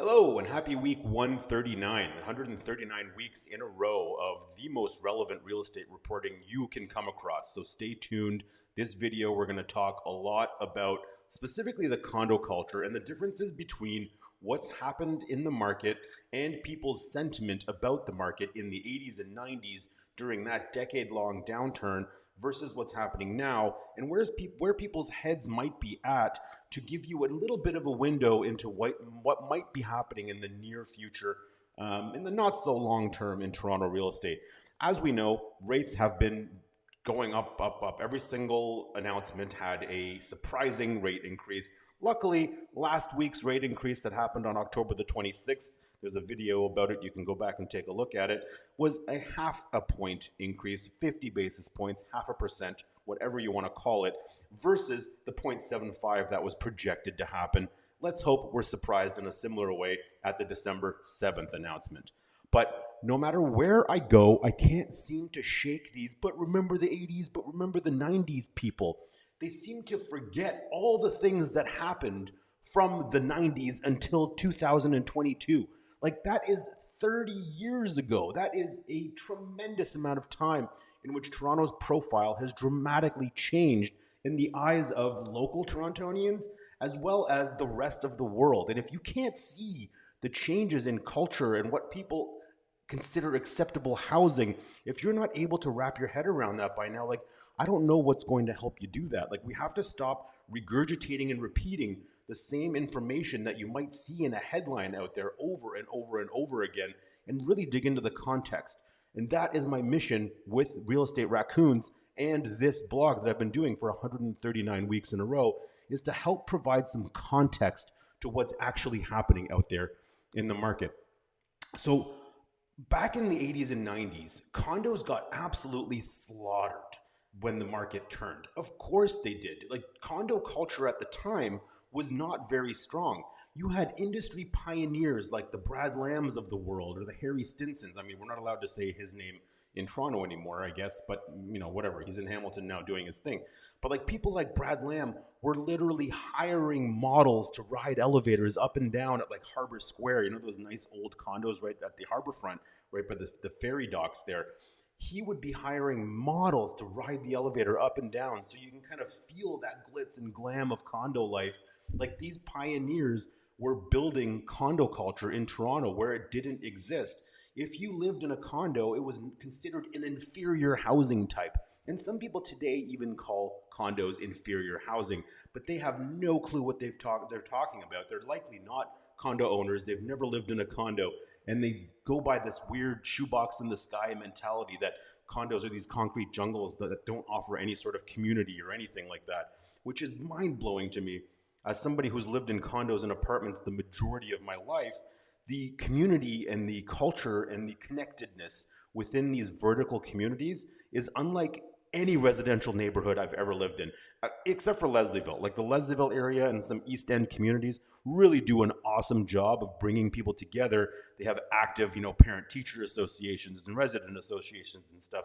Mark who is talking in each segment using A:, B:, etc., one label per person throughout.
A: Hello and happy week 139, 139 weeks in a row of the most relevant real estate reporting you can come across. So stay tuned. This video, we're going to talk a lot about specifically the condo culture and the differences between what's happened in the market and people's sentiment about the market in the 80s and 90s during that decade-long downturn versus what's happening now, and where people's heads might be at to give you a little bit of a window into what might be happening in the near future, in the not so long term in Toronto real estate. As we know, rates have been going up, up, up. Every single announcement had a surprising rate increase. Luckily, last week's rate increase that happened on October the 26th, there's a video about it, you can go back and take a look at it, was a half a point increase, 50 basis points, 0.5%, whatever you want to call it, versus the 0.75 that was projected to happen. Let's hope we're surprised in a similar way at the December 7th announcement. But no matter where I go, I can't seem to shake these, but remember the 80s, but remember the 90s people. They seem to forget all the things that happened from the 90s until 2022. Like, that is 30 years ago. That is a tremendous amount of time in which Toronto's profile has dramatically changed in the eyes of local Torontonians as well as the rest of the world. And if you can't see the changes in culture and what people consider acceptable housing, if you're not able to wrap your head around that by now, like, I don't know what's going to help you do that. Like, we have to stop regurgitating and repeating the same information that you might see in a headline out there over and over and over again and really dig into the context. And that is my mission with Real Estate Raccoons and this blog that I've been doing for 139 weeks in a row, is to help provide some context to what's actually happening out there in the market. So back in the 80s and 90s, condos got absolutely slaughtered when the market turned. Of course they did. Like, condo culture at the time was not very strong. You had industry pioneers like the Brad Lambs of the world or the Harry Stinsons. I mean, we're not allowed to say his name in Toronto anymore, I guess, but whatever. He's in Hamilton now doing his thing. But like, people like Brad Lamb were literally hiring models to ride elevators up and down at like Harbor Square, those nice old condos right at the harbor front, right by the ferry docks there. He would be hiring models to ride the elevator up and down so you can kind of feel that glitz and glam of condo life. Like, these pioneers were building condo culture in Toronto where it didn't exist. If you lived in a condo, it was considered an inferior housing type. And some people today even call condos inferior housing, but they have no clue what they're talking about. They're likely not condo owners. They've never lived in a condo, and they go by this weird shoebox in the sky mentality that condos are these concrete jungles that don't offer any sort of community or anything like that, which is mind-blowing to me. As somebody who's lived in condos and apartments the majority of my life, the community and the culture and the connectedness within these vertical communities is unlike any residential neighborhood I've ever lived in, except for Leslieville. Like, the Leslieville area and some East End communities really do an awesome job of bringing people together. They have active, parent-teacher associations and resident associations and stuff.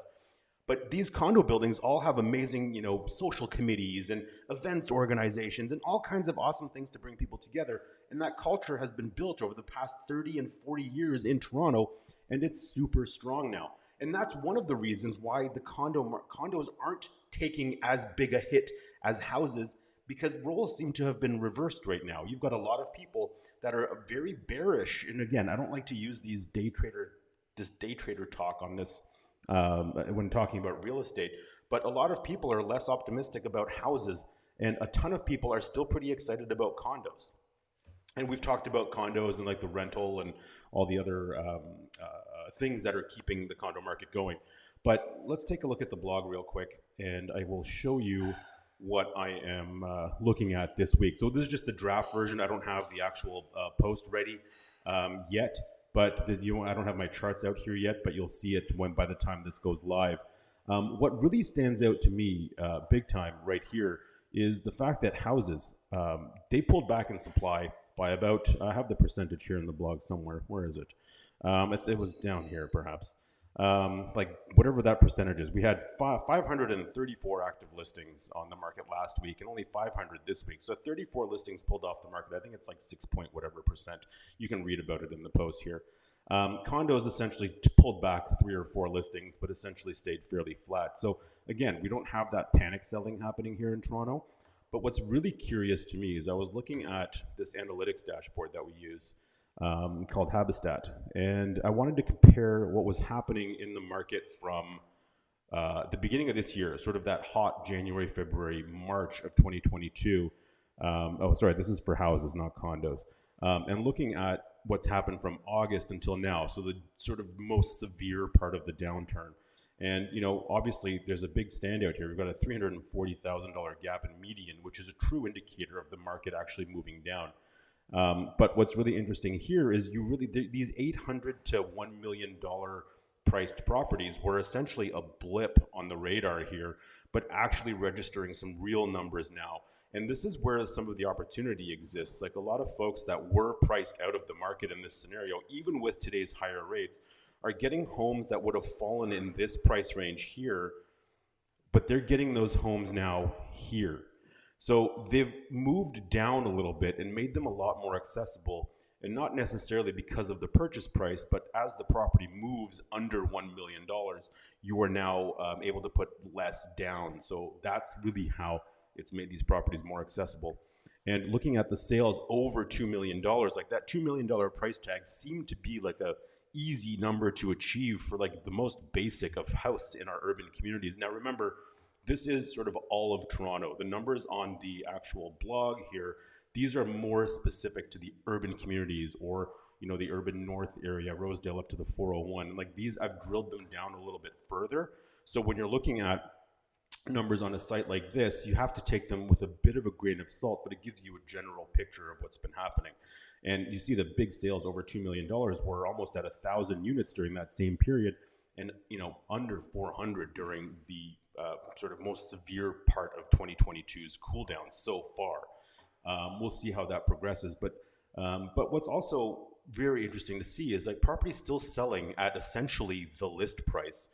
A: But these condo buildings all have amazing, social committees and events organizations and all kinds of awesome things to bring people together. And that culture has been built over the past 30 and 40 years in Toronto, and it's super strong now. And that's one of the reasons why the condos aren't taking as big a hit as houses, because roles seem to have been reversed right now. You've got a lot of people that are very bearish. And again, I don't like to use this day trader talk on this when talking about real estate, but a lot of people are less optimistic about houses, and a ton of people are still pretty excited about condos. And we've talked about condos and like the rental and all the other things that are keeping the condo market going. But let's take a look at the blog real quick, and I will show you what I am looking at this week. So this is just the draft version. I don't have the actual post ready yet. But I don't have my charts out here yet, but you'll see it by the time this goes live. What really stands out to me big time right here is the fact that houses, they pulled back in supply by about, I have the percentage here in the blog somewhere. Where is it? It was down here perhaps. like whatever that percentage is. We had 534 active listings on the market last week and only 500 this week. So 34 listings pulled off the market. I think it's like 6 point whatever percent. You can read about it in the post here. Condos essentially pulled back 3 or 4 listings, but essentially stayed fairly flat. So again, we don't have that panic selling happening here in Toronto. But what's really curious to me is I was looking at this analytics dashboard that we use called Habistat. And I wanted to compare what was happening in the market from the beginning of this year, sort of that hot January, February, March of 2022. This is for houses, not condos. And looking at what's happened from August until now, so the sort of most severe part of the downturn. And, obviously there's a big standout here. We've got a $340,000 gap in median, which is a true indicator of the market actually moving down. But what's really interesting here is these $800 to $1 million priced properties were essentially a blip on the radar here, but actually registering some real numbers now. And this is where some of the opportunity exists. Like a lot of folks that were priced out of the market in this scenario, even with today's higher rates, are getting homes that would have fallen in this price range here, but they're getting those homes now here. So they've moved down a little bit and made them a lot more accessible, and not necessarily because of the purchase price, but as the property moves under $1 million, you are now able to put less down. So that's really how it's made these properties more accessible. And looking at the sales over $2 million, like that $2 million price tag seemed to be like a easy number to achieve for like the most basic of house in our urban communities. Now remember, this is sort of all of Toronto. The numbers on the actual blog here, these are more specific to the urban communities, or the urban north area, Rosedale up to the 401. Like these, I've drilled them down a little bit further. So when you're looking at numbers on a site like this, you have to take them with a bit of a grain of salt, but it gives you a general picture of what's been happening. And you see the big sales over $2 million were almost at 1,000 units during that same period, and under 400 during the sort of most severe part of 2022's cool down so far. We'll see how that progresses. But what's also very interesting to see is like properties still selling at essentially the list price,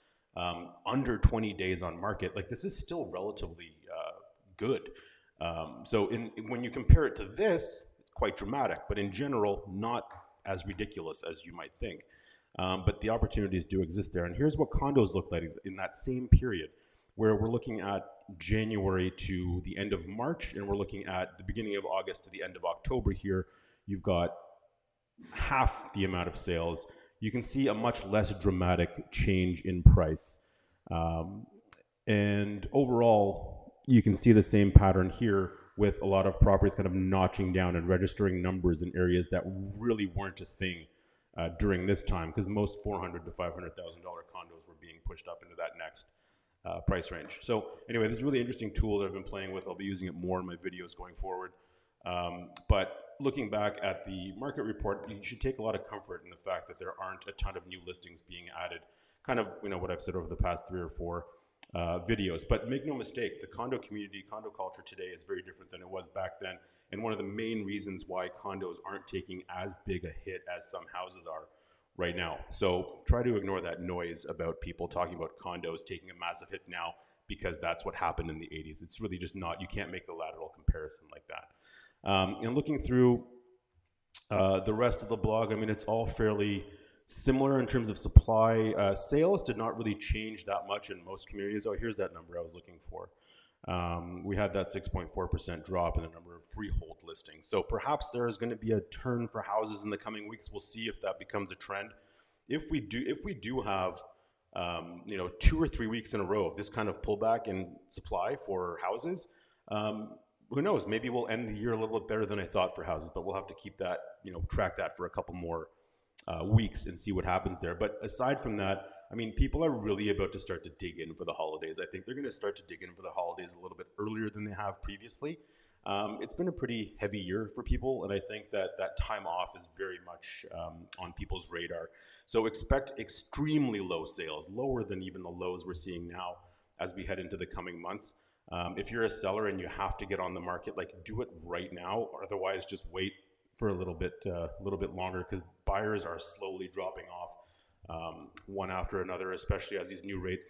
A: under 20 days on market. Like this is still relatively good. So when you compare it to this, it's quite dramatic, but in general, not as ridiculous as you might think. But the opportunities do exist there. And here's what condos look like in that same period, where we're looking at January to the end of March, and we're looking at the beginning of August to the end of October here. You've got half the amount of sales. You can see a much less dramatic change in price. And overall, you can see the same pattern here with a lot of properties kind of notching down and registering numbers in areas that really weren't a thing during this time, because most $400,000 to $500,000 condos were being pushed up into that next price range. So anyway, this is a really interesting tool that I've been playing with. I'll be using it more in my videos going forward. But looking back at the market report, you should take a lot of comfort in the fact that there aren't a ton of new listings being added. Kind of, what I've said over the past 3 or 4 videos. But make no mistake, the condo community, condo culture today is very different than it was back then. And one of the main reasons why condos aren't taking as big a hit as some houses are right now. So try to ignore that noise about people talking about condos taking a massive hit now, because that's what happened in the 80s. It's really just not, you can't make the lateral comparison like that. And looking through the rest of the blog, it's all fairly similar in terms of supply. Sales did not really change that much in most communities. Oh, here's that number I was looking for. We had that 6.4% drop in the number of freehold listings. So perhaps there is going to be a turn for houses in the coming weeks. We'll see if that becomes a trend. If we do have 2 or 3 weeks in a row of this kind of pullback in supply for houses, who knows? Maybe we'll end the year a little bit better than I thought for houses, but we'll have to keep that, track that for a couple more weeks and see what happens there. But aside from that, people are really about to start to dig in for the holidays. I think they're going to start to dig in for the holidays a little bit earlier than they have previously. It's been a pretty heavy year for people, and I think that time off is very much on people's radar. So expect extremely low sales, lower than even the lows we're seeing now as we head into the coming months. If you're a seller and you have to get on the market, do it right now, or otherwise just wait for a little bit longer, because buyers are slowly dropping off one after another, especially as these new rate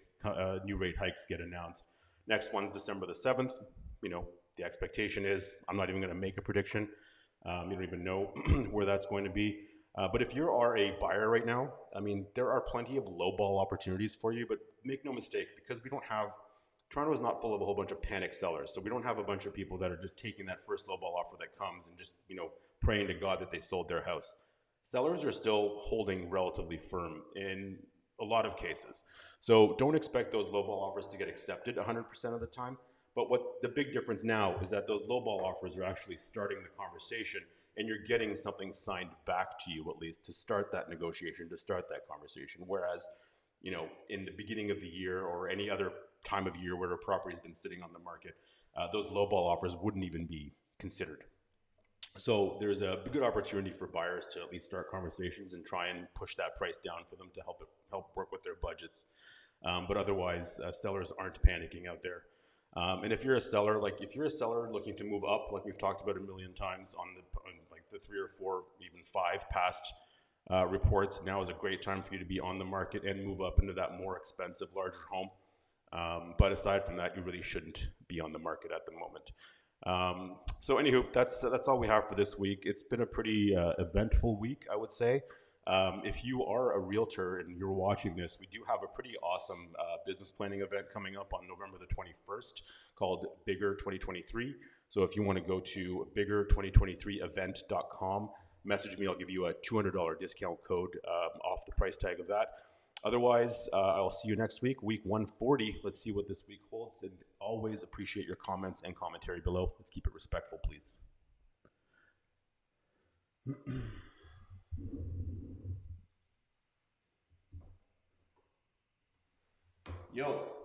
A: hikes get announced. Next one's December the 7th. You know, the expectation is, I'm not even going to make a prediction. You don't even know where that's going to be. But if you are a buyer right now, I mean, there are plenty of lowball opportunities for you, but make no mistake, because we don't have, Toronto is not full of a whole bunch of panic sellers. So we don't have a bunch of people that are just taking that first lowball offer that comes and just, you know, praying to God that they sold their house. Sellers are still holding relatively firm in a lot of cases. So don't expect those lowball offers to get accepted 100% of the time. But what the big difference now is that those lowball offers are actually starting the conversation, and you're getting something signed back to you, at least, to start that negotiation, to start that conversation. Whereas, you know, in the beginning of the year or any other time of year where a property has been sitting on the market, those lowball offers wouldn't even be considered. So there's a good opportunity for buyers to at least start conversations and try and push that price down for them to help work with their budgets. But otherwise, sellers aren't panicking out there. And if you're a seller, looking to move up, like we've talked about a million times on like the 3 or 4, even 5 past reports, now is a great time for you to be on the market and move up into that more expensive, larger home. But aside from that, you really shouldn't be on the market at the moment. So anywho, that's all we have for this week. It's been a pretty eventful week, I would say. If you are a realtor and you're watching this, we do have a pretty awesome business planning event coming up on November the 21st called Bigger 2023. So if you want to go to bigger2023event.com, message me. I'll give you a $200 discount code off the price tag of that. Otherwise, I'll see you next week, week 140. Let's see what this week holds. And always appreciate your comments and commentary below. Let's keep it respectful, please. Yo.